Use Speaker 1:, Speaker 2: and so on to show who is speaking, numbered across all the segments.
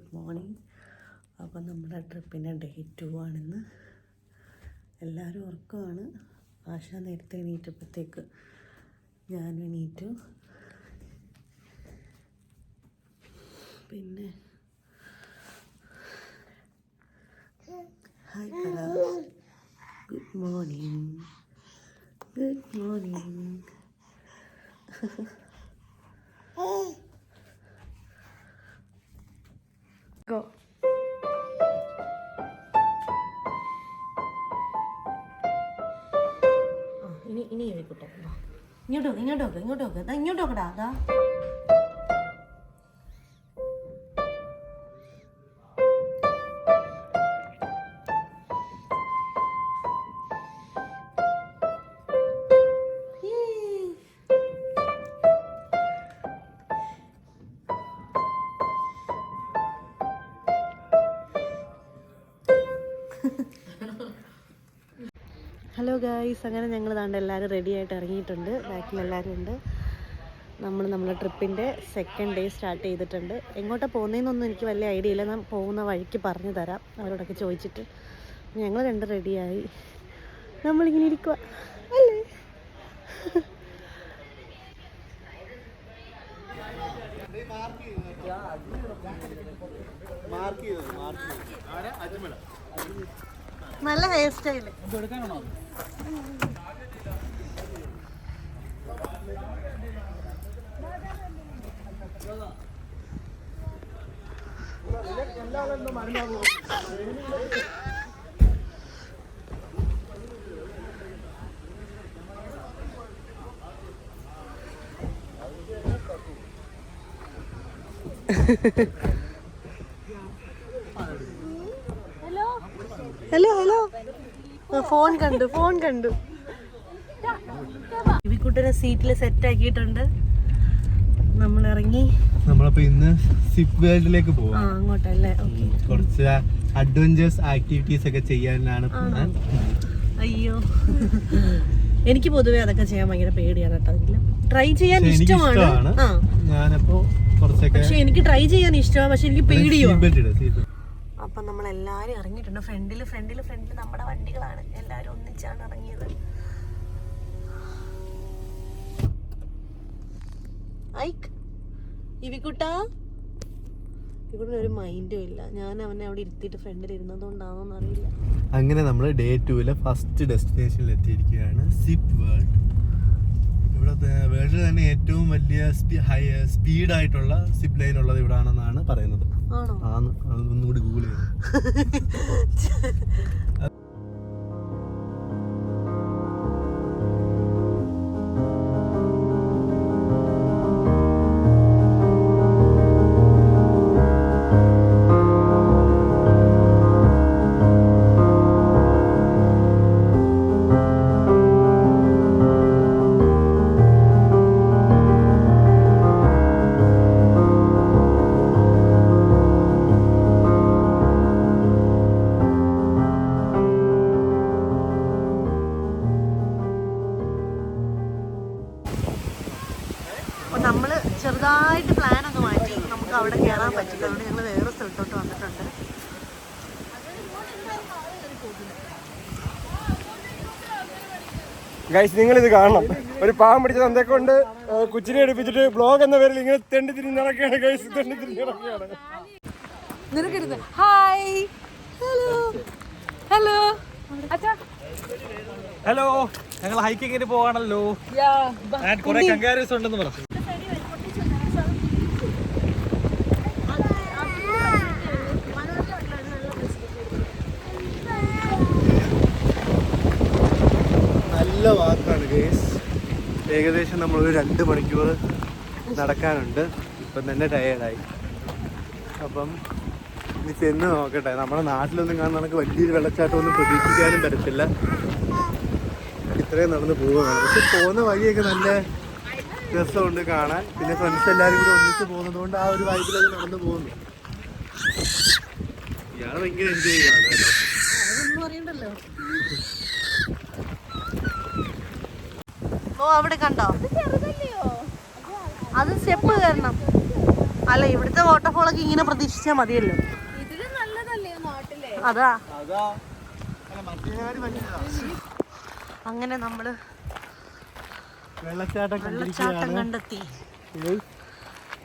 Speaker 1: Good morning. അപ്പോൾ നമ്മുടെ ട്രിപ്പിൻ്റെ day 2 ആണിന്ന്. എല്ലാവരും ഉറക്കമാണ്. ആശ നേരത്തെ എണീറ്റപ്പോഴത്തേക്ക് ഞാൻ എണീറ്റു. പിന്നെ ഹായ് പറ. Good morning, good morning. Go. ഇനി എഴുതിക്കോട്ടെ. ഇങ്ങോട്ട് നോക്കടാ. അതാ ഹലോ ഗായ്സ്, അങ്ങനെ ഞങ്ങൾ ദാണ്ട് എല്ലാവരും റെഡി ആയിട്ട് ഇറങ്ങിയിട്ടുണ്ട്. ബാക്കിൽ എല്ലാവരും ഉണ്ട്. നമ്മളെ ട്രിപ്പിൻ്റെ സെക്കൻഡ് ഡേ സ്റ്റാർട്ട് ചെയ്തിട്ടുണ്ട്. എങ്ങോട്ടാണ് പോകുന്നതെന്നൊന്നും എനിക്ക് വലിയ ഐഡിയ ഇല്ല. ഞാൻ പോകുന്ന വഴിക്ക് പറഞ്ഞു തരാം അവരോടൊക്കെ ചോദിച്ചിട്ട്. ഞങ്ങൾ രണ്ടും റെഡിയായി. നമ്മളിങ്ങനെ ഇരിക്കുക അല്ലേ? നല്ല hair style. Hello hello. Phone കണ്ടു. ഇവിക്കുട്ടനെ സീറ്റിൽ സെറ്റ് ആക്കിയിട്ടുണ്ട്. നമ്മൾ ഇറങ്ങി.
Speaker 2: നമ്മളപ്പോ ഇന്ന് സിപ്പ് വേൾഡിലേക്ക് പോവാം.
Speaker 1: അങ്ങോട്ടല്ലേ?
Speaker 2: കുറച്ച് അഡ്വഞ്ചേഴ്സ് ആക്ടിവിറ്റീസ് ഒക്കെ ചെയ്യാനാണ്.
Speaker 1: അയ്യോ, എനിക്ക് പൊതുവെ അതൊക്കെ ചെയ്യാൻ ഭയങ്കര പേടിയാണ് കേട്ടോ. ട്രൈ ചെയ്യാൻ ഇഷ്ടമാണ്.
Speaker 2: ഞാനപ്പോ കുറച്ചൊക്കെ,
Speaker 1: പക്ഷെ എനിക്ക് ട്രൈ ചെയ്യാൻ ഇഷ്ടമാണ്, പക്ഷെ എനിക്ക് പേടിയാണ്. അപ്പൊ നമ്മളെല്ലാരും ഇറങ്ങിയിട്ടുണ്ട്. ഫ്രണ്ടില് നമ്മുടെ വണ്ടികളാണ്. എല്ലാരും ഒന്നിച്ചാണ് ഇറങ്ങിയത്. ഇവിടെ ഒരു മൈൻഡും ഇല്ല. ഞാൻ അവനെ അവിടെ ഇരുത്തിയിട്ട് ഫ്രണ്ടിൽ ഇരുന്നതുകൊണ്ടാണോന്ന് അറിയില്ല.
Speaker 2: അങ്ങനെ നമ്മൾ ഡേ 2 ഫസ്റ്റ് ഡെസ്റ്റിനേഷനിൽ എത്തിയിരിക്കുകയാണ്, സിപ്പ് വേൾഡ്. ഇവിടെ വേൾഡിൽ തന്നെ ഏറ്റവും വലിയ സ്പീഡായിട്ടുള്ള സിപ്പ് ലൈൻ ഉള്ളത് ഇവിടെ ആണെന്നാണ് പറയുന്നത്. ഒന്നുകൂടി ഗൂഗിൾ ചെയ്തു.
Speaker 1: നമ്മൾ ചെറുതായിട്ട് പ്ലാനൊക്കെ മാറ്റി. നമുക്ക് അവിടെ കയറാൻ പറ്റില്ല. അതുകൊണ്ട് ഞങ്ങൾ വേറെ സ്ഥലത്തോട്ട് വന്നിട്ടുണ്ട്.
Speaker 3: ഗൈസ്, നിങ്ങളിത് കാണണം. ഒരു പാവം പിടിച്ച തന്തയൊക്കെ കൊണ്ട് കുച്ചിനെ എടുപ്പിച്ചിട്ട് ബ്ലോഗ് എന്ന പേരിൽ ഇങ്ങനെ തെണ്ടി തിരിഞ്ഞ് നടക്കുകയാണ്. ഗൈസ്, തെണ്ടി തിരിഞ്ഞ് നടക്കുകയാണ്.
Speaker 1: Hi, hello.
Speaker 4: ഹലോ, ഞങ്ങൾ ഹൈക്കിങ്ങിന് പോവാണല്ലോ. കുറെ കങ്കാരൂസ് ഉണ്ടെന്ന് പറഞ്ഞു.
Speaker 2: നല്ല വാക്കാണ് ഗൈസ്. ഏകദേശം നമ്മളൊരു 2 മണിക്കൂർ നടക്കാനുണ്ട്. ഇപ്പം തന്നെ ടയേർഡായി. അപ്പം ഇനി ചെന്ന് നോക്കട്ടെ. നമ്മുടെ നാട്ടിലൊന്നും കാണാൻ നമുക്ക് വലിയൊരു വെള്ളച്ചാട്ടമൊന്നും പ്രതീക്ഷിക്കാനും പറ്റത്തില്ല. ഇത്രയും നടന്ന് പോവുകയാണ്. പക്ഷെ പോകുന്ന വഴിയൊക്കെ നല്ല രസമുണ്ട് കാണാൻ. പിന്നെ ഫ്രണ്ട്സ് എല്ലാവരും കൂടി ഒന്നിച്ച് പോകുന്നത് കൊണ്ട് ആ ഒരു വൈബിലൊക്കെ നടന്നു പോകുന്നു. ഇയാൾ ഭയങ്കര എൻജോയ് ചെയ്യാണ് കേട്ടോ.
Speaker 1: അവിടെ കണ്ടോ? അത് സ്റ്റെപ്പ് കയറണം. അല്ല ഇവിടുത്തെ വാട്ടർഫോളൊക്കെ ഇങ്ങനെ പ്രതീക്ഷിച്ചാൽ മതിയല്ലോ. അതാ അങ്ങനെ നമ്മള് വെള്ളച്ചാട്ടം കണ്ടെത്തി.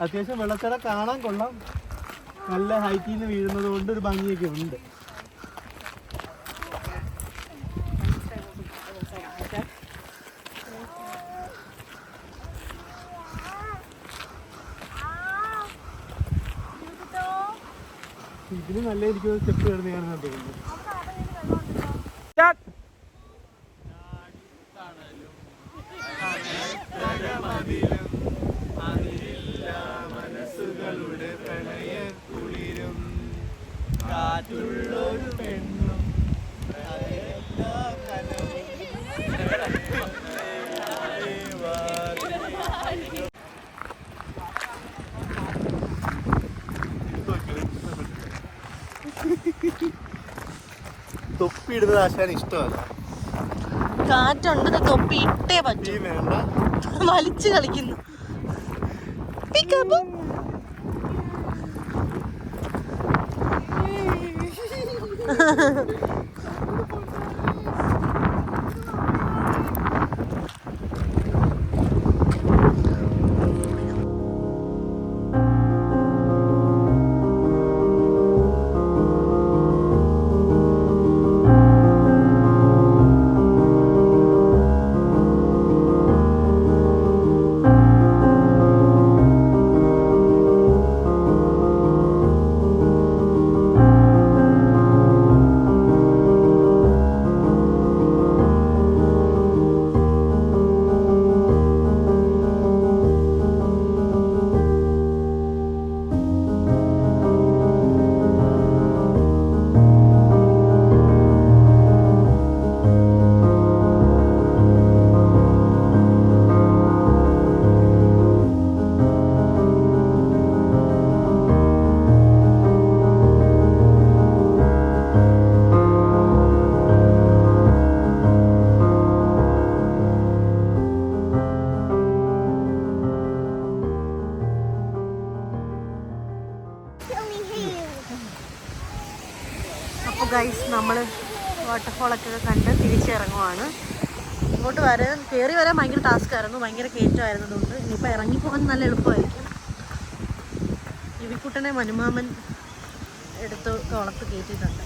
Speaker 2: അത്യാവശ്യം വെള്ളച്ചാട്ടം കാണാൻ കൊള്ളാം. നല്ല ഹൈറ്റിൽ നിന്ന് വീഴുന്നത് കൊണ്ട് ഒരു ഭംഗിയൊക്കെ ഉണ്ട്. ഇതിന് നല്ല ഇരിക്കുന്ന സ്റ്റെപ്പ് കയറുന്നതാണ് തോന്നുന്നു. മനസ്സുകളുടെ പ്രണയ കുളിരും കാറ്റുള്ളൊരു പെണ്ണും തൊപ്പിയിടുന്നത് ആശാൻ ഇഷ്ടമല്ല.
Speaker 1: കാറ്റുണ്ട്, തൊപ്പി ഇട്ടേ പറ്റൂ.
Speaker 2: വേണ്ട,
Speaker 1: വലിച്ചു കളിക്കുന്നു. അപ്പോൾ ഗൈസ് നമ്മൾ വാട്ടർഫോളൊക്കെ കണ്ട് തിരിച്ചിറങ്ങുവാണ്. ഇങ്ങോട്ട് കയറി വരാൻ ഭയങ്കര ടാസ്ക് ആയിരുന്നു, ഭയങ്കര കയറ്റമായിരുന്നതുകൊണ്ട് ഇനിയിപ്പോൾ ഇറങ്ങിപ്പോകാൻ നല്ല എളുപ്പമായിരിക്കും. ഇവിക്കുട്ടനെ മനുമാമൻ എടുത്ത് കുളത്ത് കയറ്റിയിട്ടുണ്ട്.